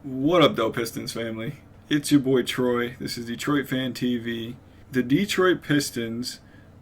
What up, though, Pistons family? It's your boy Troy. This is Detroit Fan TV. The Detroit Pistons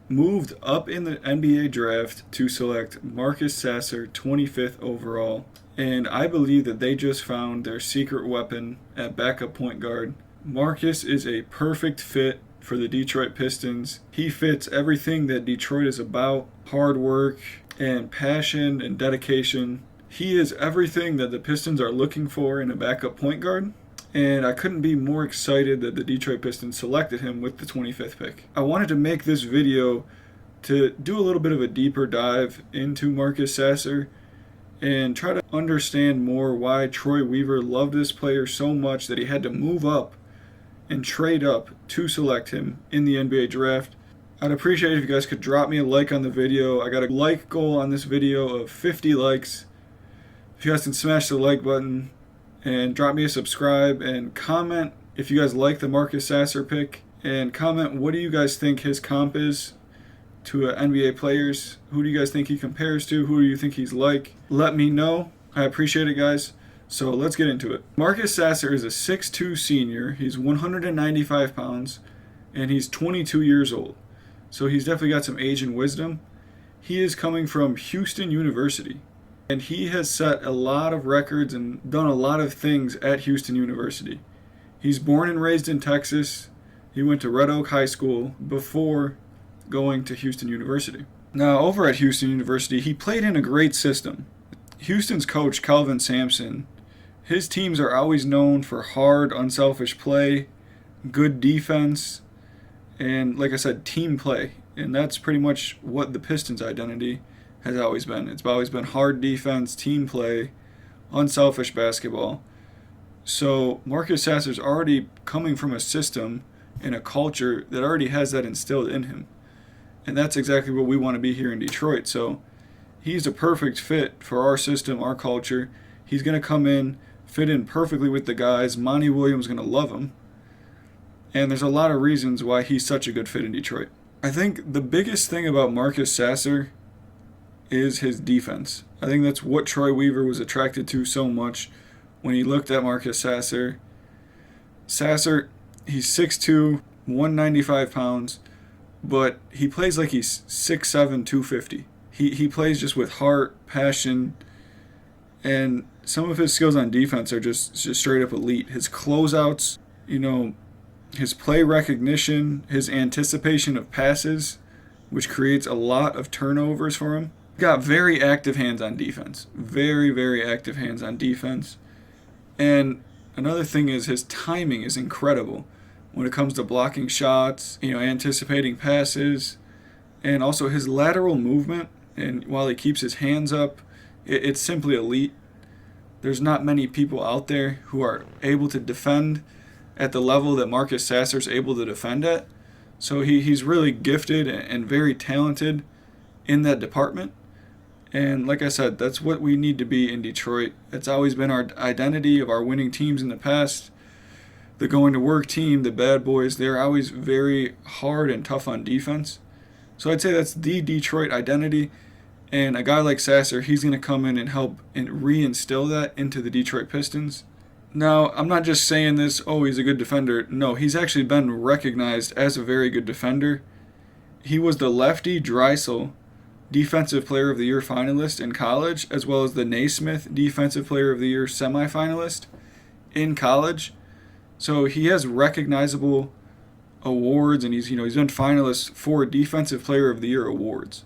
moved up in the NBA draft to select Marcus Sasser, 25th overall, and I believe that they just found their secret weapon at backup point guard. Marcus is a perfect fit for the Detroit Pistons. He fits everything that Detroit is about: hard work and passion and dedication. He is everything that the Pistons are looking for in a backup point guard, and I couldn't be more excited that the Detroit Pistons selected him with the 25th pick. I wanted to make this video to do a little bit of a deeper dive into Marcus Sasser and try to understand more why Troy Weaver loved this player so much that he had to move up and trade up to select him in the NBA draft. I'd appreciate it if you guys could drop me a like on the video. I got a like goal on this video of 50 likes. If you guys can smash the like button and drop me a subscribe and comment if you guys like the Marcus Sasser pick, and comment what do you guys think his comp is to NBA players. Who do you guys think he compares to? Who do you think he's like? Let me know. I appreciate it, guys. So let's get into it. Marcus Sasser is a 6'2 senior. He's 195 pounds and he's 22 years old. So he's definitely got some age and wisdom. He is coming from Houston University, and he has set a lot of records and done a lot of things at Houston University. He's born and raised in Texas. He went to Red Oak High School before going to Houston University. Now, over at Houston University, he played in a great system. Houston's coach, Kelvin Sampson, his teams are always known for hard, unselfish play, good defense, and, like I said, team play. And that's pretty much what the Pistons' identity has always been. It's always been hard defense, team play, unselfish basketball. So Marcus Sasser's already coming from a system and a culture that already has that instilled in him. And that's exactly what we want to be here in Detroit. So he's a perfect fit for our system, our culture. He's going to come in, fit in perfectly with the guys. Monty Williams is going to love him. And there's a lot of reasons why he's such a good fit in Detroit. I think the biggest thing about Marcus Sasser is his defense. I think that's what Troy Weaver was attracted to so much when he looked at Marcus Sasser. Sasser, he's 6'2", 195 pounds, but he plays like he's 6'7", 250. He plays just with heart, passion, and some of his skills on defense are just straight up elite. His closeouts, his play recognition, his anticipation of passes, which creates a lot of turnovers for him. Got very active hands on defense. Very, very active hands on defense. And another thing is his timing is incredible when it comes to blocking shots, anticipating passes, and also his lateral movement. And while he keeps his hands up, it's simply elite. There's not many people out there who are able to defend at the level that Marcus Sasser's able to defend at. So he's really gifted and very talented in that department. And like I said, that's what we need to be in Detroit. It's always been our identity of our winning teams in the past. The going to work team, the bad boys, they're always very hard and tough on defense. So I'd say that's the Detroit identity. And a guy like Sasser, he's going to come in and help and reinstill that into the Detroit Pistons. Now, I'm not just saying this, he's a good defender. No, he's actually been recognized as a very good defender. He was the Lefty Drysdale Defensive Player of the Year finalist in college, as well as the Naismith Defensive Player of the Year semifinalist in college. So he has recognizable awards, and he's been finalist for Defensive Player of the Year awards.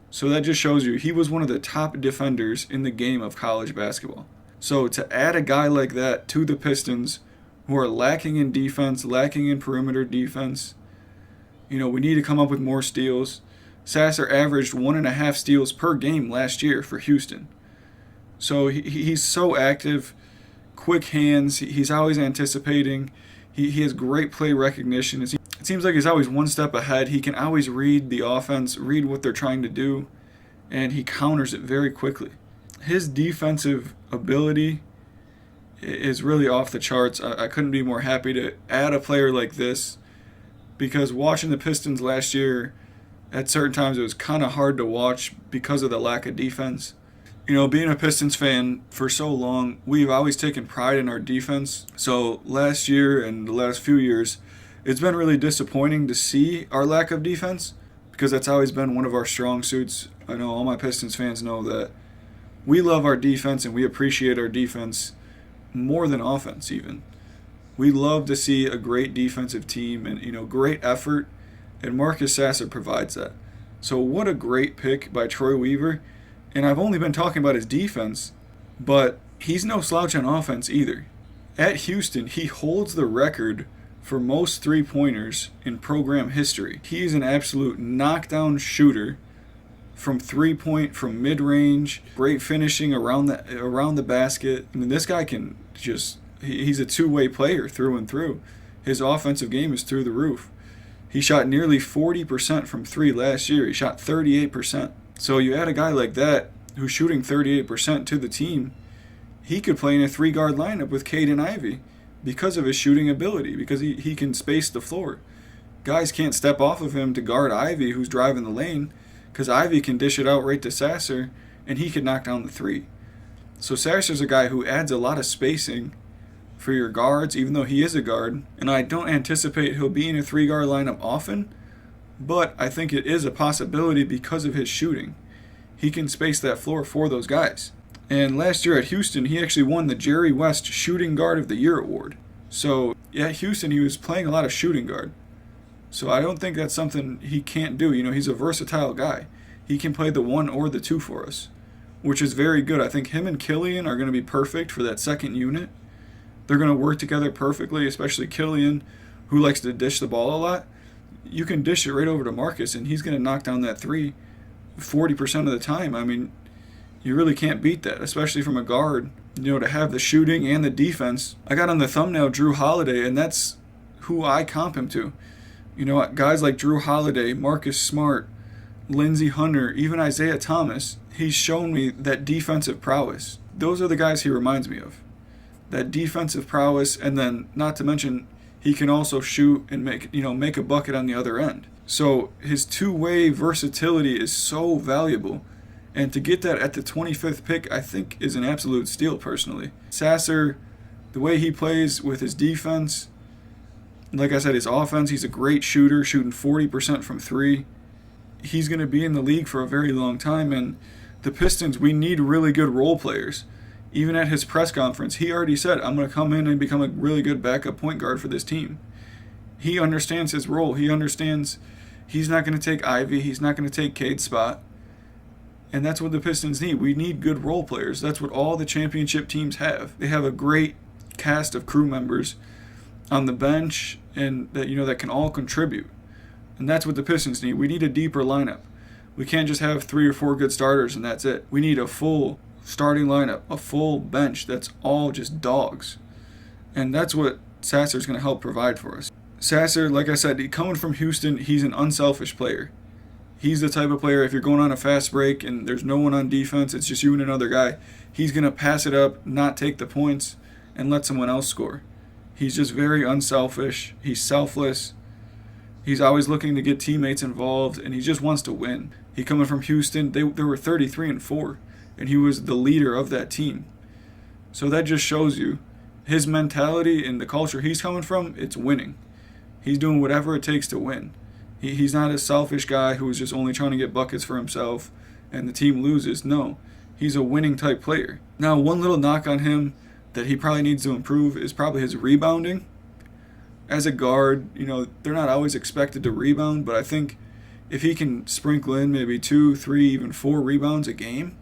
So that just shows you he was one of the top defenders in the game of college basketball. So to add a guy like that to the Pistons, who are lacking in defense, lacking in perimeter defense, we need to come up with more steals. Sasser averaged 1.5 steals per game last year for Houston. So he's so active, quick hands, he's always anticipating, he has great play recognition. It seems like he's always one step ahead. He can always read the offense, read what they're trying to do, and he counters it very quickly. His defensive ability is really off the charts. I couldn't be more happy to add a player like this, because watching the Pistons last year, at certain times it was kind of hard to watch because of the lack of defense. Being a Pistons fan for so long, we've always taken pride in our defense. So last year and the last few years, it's been really disappointing to see our lack of defense because that's always been one of our strong suits. I know all my Pistons fans know that we love our defense and we appreciate our defense more than offense even. We love to see a great defensive team and great effort, and Marcus Sasser provides that. So what a great pick by Troy Weaver. And I've only been talking about his defense, but he's no slouch on offense either. At Houston, he holds the record for most three-pointers in program history. He's an absolute knockdown shooter from three-point, from mid-range, great finishing around the basket. I mean, this guy can he's a two-way player through and through. His offensive game is through the roof. He shot nearly 40% from three last year. He shot 38%. So you add a guy like that who's shooting 38% to the team, he could play in a three-guard lineup with Cade and Ivy because of his shooting ability, because he can space the floor. Guys can't step off of him to guard Ivy, who's driving the lane, because Ivy can dish it out right to Sasser, and he can knock down the three. So Sasser's a guy who adds a lot of spacing for your guards, even though he is a guard, and I don't anticipate he'll be in a three-guard lineup often, but I think it is a possibility because of his shooting. He can space that floor for those guys. And last year at Houston, he actually won the Jerry West Shooting Guard of the Year award. So at Houston, he was playing a lot of shooting guard. So I don't think that's something he can't do. He's a versatile guy. He can play the 1 or the 2 for us, which is very good. I think him and Killian are going to be perfect for that second unit. They're going to work together perfectly, especially Killian, who likes to dish the ball a lot. You can dish it right over to Marcus, and he's going to knock down that three 40% of the time. I mean, you really can't beat that, especially from a guard, to have the shooting and the defense. I got on the thumbnail Drew Holiday, and that's who I comp him to. Guys like Drew Holiday, Marcus Smart, Lindsey Hunter, even Isaiah Thomas, he's shown me that defensive prowess. Those are the guys he reminds me of. That defensive prowess, and then not to mention he can also shoot and make a bucket on the other end. So his two-way versatility is so valuable. And to get that at the 25th pick, I think is an absolute steal personally. Sasser, the way he plays with his defense, like I said, his offense, he's a great shooter, shooting 40% from three. He's going to be in the league for a very long time. And the Pistons, we need really good role players. Even at his press conference, he already said, I'm going to come in and become a really good backup point guard for this team. He understands his role. He understands he's not going to take Ivy. He's not going to take Cade's spot. And that's what the Pistons need. We need good role players. That's what all the championship teams have. They have a great cast of crew members on the bench and that can all contribute. And that's what the Pistons need. We need a deeper lineup. We can't just have 3 or 4 good starters and that's it. We need a full starting lineup, a full bench that's all just dogs. And that's what Sasser's going to help provide for us. Sasser, like I said, coming from Houston, he's an unselfish player. He's the type of player, if you're going on a fast break and there's no one on defense, it's just you and another guy, he's going to pass it up, not take the points, and let someone else score. He's just very unselfish. He's selfless. He's always looking to get teammates involved, and he just wants to win. He coming from Houston, they were 33-4. And he was the leader of that team. So that just shows you his mentality and the culture he's coming from, it's winning. He's doing whatever it takes to win. He's not a selfish guy who's just only trying to get buckets for himself and the team loses. No, he's a winning type player. Now, one little knock on him that he probably needs to improve is probably his rebounding. As a guard, they're not always expected to rebound, but I think if he can sprinkle in maybe 2, 3, even 4 rebounds a game,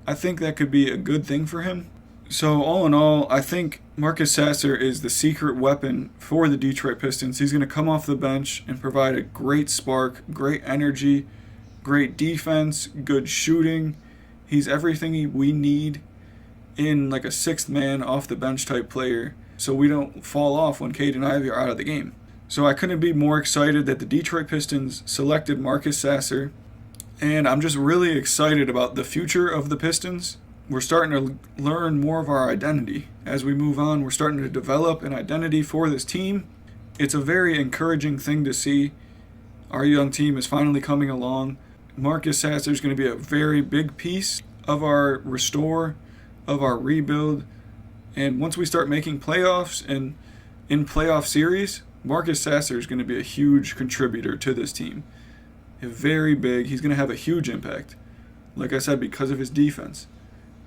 I think that could be a good thing for him. So all in all, I think Marcus Sasser is the secret weapon for the Detroit Pistons. He's going to come off the bench and provide a great spark, great energy, great defense, good shooting. He's everything we need in like a sixth man off the bench type player, so we don't fall off when Cade and Ivy are out of the game. So I couldn't be more excited that the Detroit Pistons selected Marcus Sasser. And I'm just really excited about the future of the Pistons. We're starting to learn more of our identity. As we move on, we're starting to develop an identity for this team. It's a very encouraging thing to see. Our young team is finally coming along. Marcus Sasser is going to be a very big piece of our restore, of our rebuild. And once we start making playoffs and in playoff series, Marcus Sasser is going to be a huge contributor to this team. Very big. He's going to have a huge impact. Like I said, because of his defense.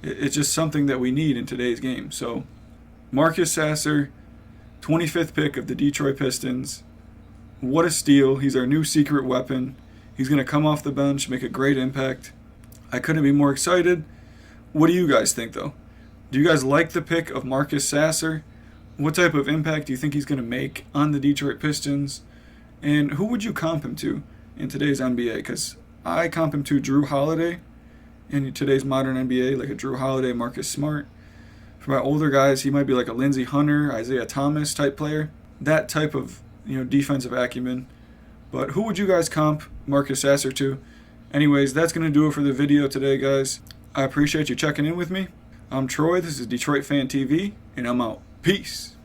It's just something that we need in today's game. So, Marcus Sasser, 25th pick of the Detroit Pistons. What a steal. He's our new secret weapon. He's going to come off the bench, make a great impact. I couldn't be more excited. What do you guys think, though? Do you guys like the pick of Marcus Sasser? What type of impact do you think he's going to make on the Detroit Pistons? And who would you comp him to in today's NBA? Because I comp him to Drew Holiday in today's modern NBA, like a Drew Holiday, Marcus Smart. For my older guys, he might be like a Lindsey Hunter, Isaiah Thomas type player. That type of defensive acumen. But who would you guys comp Marcus Sasser to? Anyways, that's going to do it for the video today, guys. I appreciate you checking in with me. I'm Troy. This is Detroit Fan TV, and I'm out. Peace.